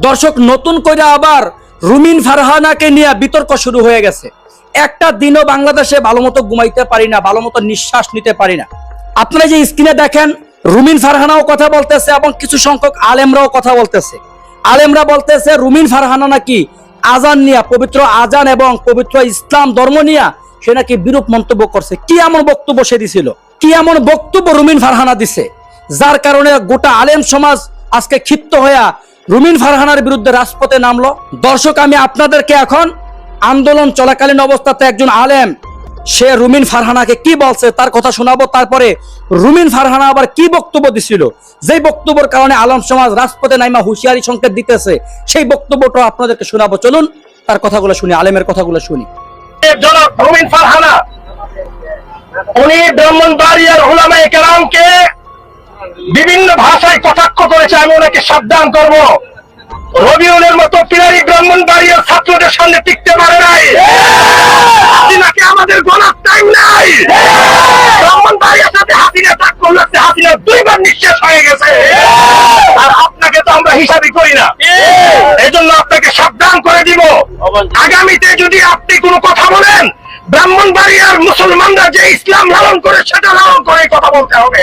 দর্শক, নতুন করে আবার রুমিন ফারহানাকে নিয়ে বিতর্ক শুরু হয়ে গেছে। একটা দিনও বাংলাদেশে ভালো মতো ঘুমাইতে পারি না, ভালো মতো নিঃশ্বাস নিতে পারি না। আপনারা যে স্ক্রিনে দেখেন, রুমিন ফারহানাও কথা বলতেছে এবং কিছু সংখ্যক আলেমরাও কথা বলতেছে। আলেমরা বলতেছে রুমিন ফারহানা নাকি আজান নিয়ে, পবিত্র আজান এবং পবিত্র ইসলাম ধর্ম নিয়ে সে নাকি বিরূপ মন্তব্য করছে। কি এমন বক্তব্য সে দিছিল, কি এমন বক্তব্য রুমিন ফারহানা দিছে, যার কারণে গোটা আলেম সমাজ আজকে ক্ষিপ্ত হয়ে রুমিন ফারহানার বিরুদ্ধে রাজপথে নামলো। দর্শক, আমি আপনাদেরকে এখন আন্দোলন চলাকালীন অবস্থাতে একজন আলেম সে রুমিন ফারহানাকে কি বলছে তার কথা শোনাবো। তারপরে রুমিন ফারহানা আবার কি বক্তব্য দিছিল, যেই বক্তব্যের কারণে আলেম সমাজ রাজপথে নাইমা হুঁশিয়ারি সংকেত দিতেছে, সেই বক্তব্যটা আপনাদেরকে শোনাবো। চলুন তার কথাগুলো শুনি, আলেমের কথাগুলো শুনি। জনাব রুমিন ফারহানা উনি ব্রাহ্মণবাড়িয়ার উলামায়ে কেরামকে বিভিন্ন ভাষায় কটাক্ষ করেছে। আমি ওনাকে সাবধান করব, রবিউলের মতো পিলারি ব্রাহ্মণবাড়িয়ার ছাত্রদের সামনে টিকতে পারে নাই। হাসিনাকে আমাদের গলার টাইম নাই। ব্রাহ্মণবাড়িয়ার সাথে হাসিনা টাক্কর লাগছে, হাসিনা দুইবার নিঃশেষ হয়ে গেছে। আর আপনাকে তো আমরা হিসাবই করি না। এই জন্য আপনাকে সাবধান করে দিব, আগামীতে যদি আপনি কোনো কথা বলেন, ব্রাহ্মণবাড়িয়ার মুসলমানরা যে ইসলাম লালন করে সেটা লালন করে কথা বলতে হবে।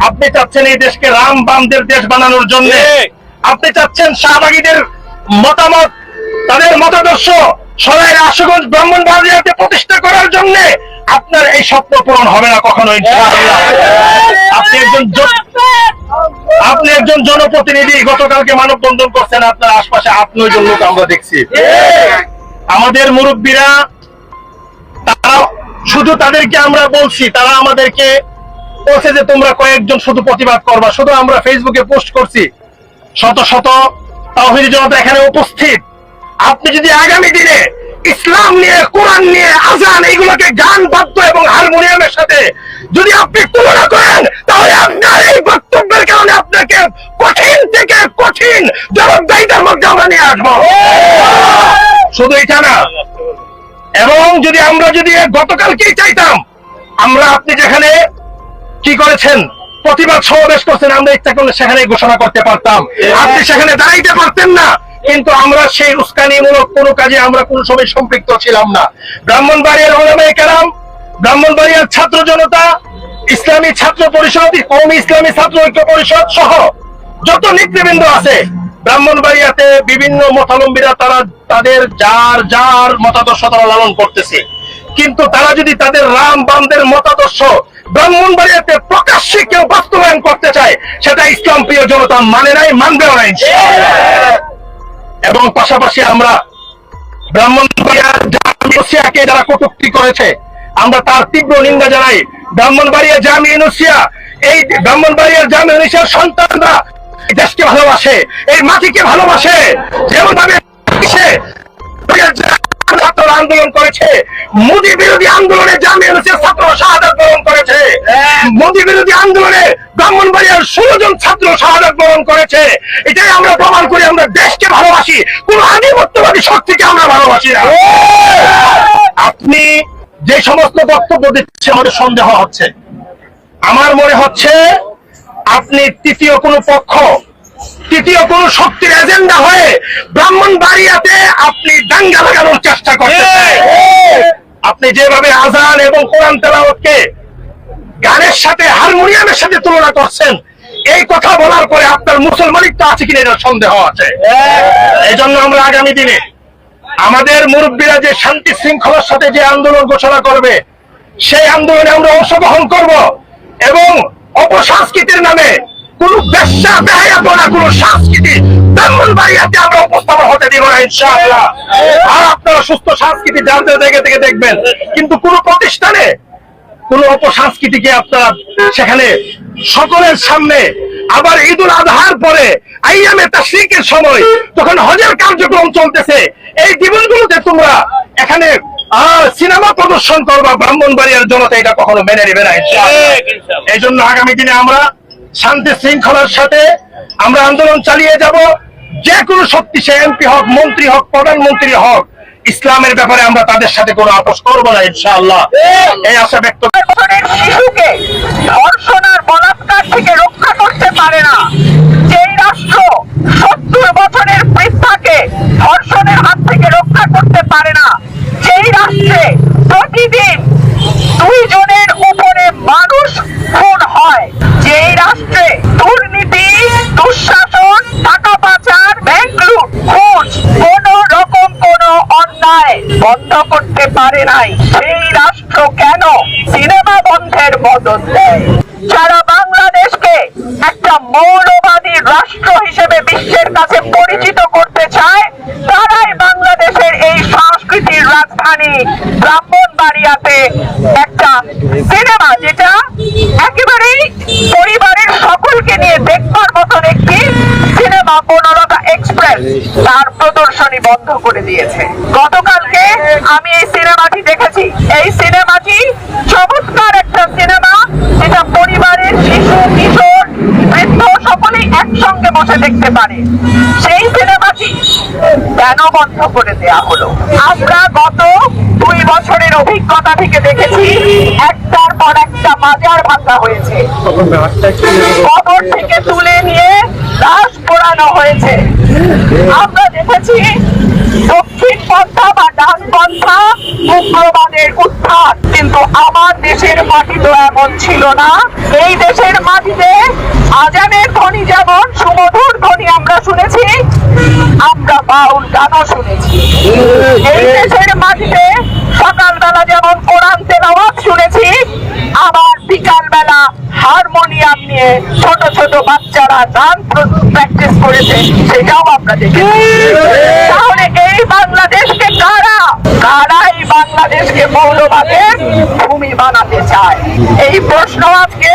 আপনি চাচ্ছেন এই দেশকে রাম বামদের দেশ বানানোর জন্য, আপনি চাচ্ছেন শাহবাগীদের মতামত, তাদের মতাদর্শ সরাইর আশুগঞ্জ ব্রাহ্মণবাড়িয়াতে প্রতিষ্ঠা করার জন্য। আপনার এই স্বপ্ন পূরণ হবে না কখনো ইনশাআল্লাহ। আপনি একজন জনপ্রতিনিধি, গতকালকে মানববন্ধন করছেন আপনার আশপাশে 8-9 জন লোক আমরা দেখছি। আমাদের মুরব্বীরা, তারা শুধু তাদেরকে আমরা বলছি, তারা আমাদেরকে বলছে যে তোমরা কয়েকজন শুধু প্রতিবাদ করবা। শুধু আমরা ফেসবুকে পোস্ট করছি, শত শত তাওহীদি জনতা এখানে উপস্থিত। আপনি যদি আগামী দিনে ইসলাম নিয়ে, কোরআন নিয়ে, আজান এইগুলোকে গান বাদ্য এবং হারমোনিয়ামের সাথে যদি আপনি তুলনা করেন, তাহলে আপনার এই বক্তব্যের কারণে আপনাকে কঠিন থেকে কঠিন জবাবদিহিতার মধ্যে আমরা নিয়ে আসবো। শুধু এটা না, এবং যদি আমরা গতকালকেই চাইতাম, আমরা আপনি যেখানে কি করেছেন প্রতিবাদ সমাবেশ করছেন, আমরা ইচ্ছা করলে সেখানে ঘোষণা করতে পারতাম, আপনি সেখানে দাঁড়াইতে পারতেন না। কিন্তু আমরা সেই উস্কানিমূলক কোনো কাজে আমরা কোনো সময় সম্পৃক্ত ছিলাম না। ব্রাহ্মণবাড়িয়ার উলামায়ে কেরাম, ব্রাহ্মণবাড়িয়ার ছাত্র জনতা, ইসলামী ছাত্র পরিষদ, কওমি ইসলামী ছাত্র ঐক্য পরিষদ সহ যত নেতৃবৃন্দ আছে ব্রাহ্মণবাড়িয়াতে, বিভিন্ন মতাবলম্বীরা, তারা তাদের যার যার মতাদর্শ তারা লালন করতেছে। কিন্তু তারা যদি তাদের রাম বামদের মতাদর্শ ব্রাহ্মণবাড়িয়াতে প্রকাশ্যে কেউ বাস্তবায়ন করতে চায়, সেটা ইসলাম প্রিয় জনতা মানে নাই, মানবেও নাই। এবং পাশাপাশি আমরা ব্রাহ্মণবাড়িয়ার জামিয়াকে যারা কটূক্তি করেছে, আমরা তার তীব্র নিন্দা জানাই। ব্রাহ্মণবাড়িয়া জামিয়া নুসিয়া, এই ব্রাহ্মণবাড়িয়ার জামিয়া নুসিয়ার সন্তানরা দেশকে ভালোবাসে, এই মাটিকে ভালোবাসে। যেমন ভাবে আন্দোলন করেছে, মোদী বিরোধী আন্দোলনে জামিয়া নুসিয়া ছাত্র শাহাদাত বরণ করেছে, মোদী বিরোধী আন্দোলনে ব্রাহ্মণবাড়িয়ার 16 জন ছাত্র শাহাদাত বরণ করেছে। এটাই আমরা প্রমাণ করি আমরা দেশকে ভালোবাসি, কোন আধিপত্যবাদী শক্তিকে আমরা ভালোবাসি না। আপনি যে সমস্ত বক্তব্য দিচ্ছেন, আমাদের সন্দেহ হচ্ছে, আমার মনে হচ্ছে আপনি তৃতীয় কোন পক্ষ, তৃতীয় কোন শক্তির এজেন্ডা হয়ে ব্রাহ্মণবাড়িয়াতে আপনি দাঙ্গা লাগানোর চেষ্টা করছেন। আপনি যেভাবে আজান এবং কোরআন তেলাওয়াতকে গানের সাথে, হারমোনিয়ামের সাথে তুলনা করছেন, এই কথা বলার পরে আপনার মুসলমানিত্ব আছে কিনা এটার সন্দেহ আছে। এই জন্য আমরা আগামী দিনে আমাদের মুরব্বীরা যে শান্তি শৃঙ্খলার সাথে যে আন্দোলন ঘোষণা করবে, সেই আন্দোলনে আমরা অংশগ্রহণ করব এবং অপসংস্কৃতির নামে কোন ব্যবসা ব্যয়াপনা, কোন সংস্কৃতি ব্রাহ্মণবাড়িয়াতে আমরা উপস্থাপন হতে দিব না ইনশাআল্লাহ। আর আপনারা সুস্থ সংস্কৃতি জানতে জায়গা থেকে দেখবেন, কিন্তু কোন প্রতিষ্ঠানে কোন অপসংস্কৃতিকে আপনারা সেখানে সকলের সামনে, আবার ঈদুল আজহার পরে আইয়ামে তাশরিকের সময় যখন হজের কার্যক্রম চলতেছে, এই দিবসগুলোতে তোমরা এখানে সিনেমা প্রদর্শন করবা, ব্রাহ্মণবাড়িয়ার জনতা এটা কখনো মেনে নেবে না ইনশাআল্লাহ। এই জন্য আগামী দিনে আমরা শান্তি শৃঙ্খলার সাথে আমরা আন্দোলন চালিয়ে যাব। যে কোনো শক্তি, সে এমপি হোক, মন্ত্রী হোক, প্রধানমন্ত্রী হোক, ইসলামের ব্যাপারে আমরা তাদের সাথে কোনো আপোষ করবো না ইনশাআল্লাহ। এই আশা ব্যক্ত। শিশুকে ধর্ষণ আর বলাৎকার থেকে রক্ষা করতে পারে না, যেই রাষ্ট্র 70 70 বছরের বৃদ্ধাকে ধর্ষণের হাত থেকে রক্ষা করতে পারে না, যেই রাষ্ট্রে প্রতিদিন 2 জনের উপরে মানুষ খুন হয়, যেই রাষ্ট্রে দুর্নীতি, দুঃশাসন, টাকা পাচার, ব্যাংক লুট, ঘুষ, কোন রকম কোন অন্যায় বন্ধ করতে পারে নাই, সেই রাষ্ট্র কেন সিনেমা বন্ধের মদত দেয়? যারা বাংলাদেশকে একটা মৌলবাদী রাষ্ট্র হিসেবে বিশ্বের কাছে পরিচিত করতে চায়, তারাই বাংলাদেশের এই সংস্কৃতির রাজধানী ব্রাহ্মণবাড়িয়াতে একটা সিনেমা, যেটা একেবারেই পরিবারের সকলকে নিয়ে দেখবার মতন একটি সিনেমা, বনলতা এক্সপ্রেস, তার প্রদর্শনী বন্ধ করে দিয়েছে। গতকালকে আমি এই সিনেমাটি দেখেছি। এই সিনেমাটি চমৎকার একটা সিনেমা, যেটা পরিবারের শিশু, কিশোর, বৃদ্ধ সকলেই একসঙ্গে বসে দেখতে পারে। সেই সিনেমাটি কেন বন্ধ করে দেয়া হলো? আমরা গত 2 বছরের অভিজ্ঞতা থেকে দেখেছি, একটার পর একটা মাজার ভাঙা হয়েছে, কবর থেকে তুলে নিয়ে লাশ পোড়ানো হয়েছে। আমরা দেখেছি দক্ষিণ পন্থা বা ডান পন্থা উগ্রবাদের উত্থান, কিন্তু আমার দেশের মাটি তো এমন ছিল না। এই দেশের মাটিতে আজানের ধ্বনি যেমন সুমধুর ধ্বনি আমরা শুনেছি, আমরা বাউল গানও শুনেছি। এই দেশের মাটিতে সকালবেলা যেমন কোরআন তেলাওয়াত শুনেছি, আবার বিকাল বেলা হারমোনিয়াম নিয়ে ছোট ছোট বাচ্চারা গান প্র্যাকটিস করেছে, সেটাও আমরা দেখেছি। তাহলে এই বাংলাদেশকে কারা এই বাংলাদেশকে মৌলবাদের ভূমি বানাতে চায়? এই প্রশ্ন আজকে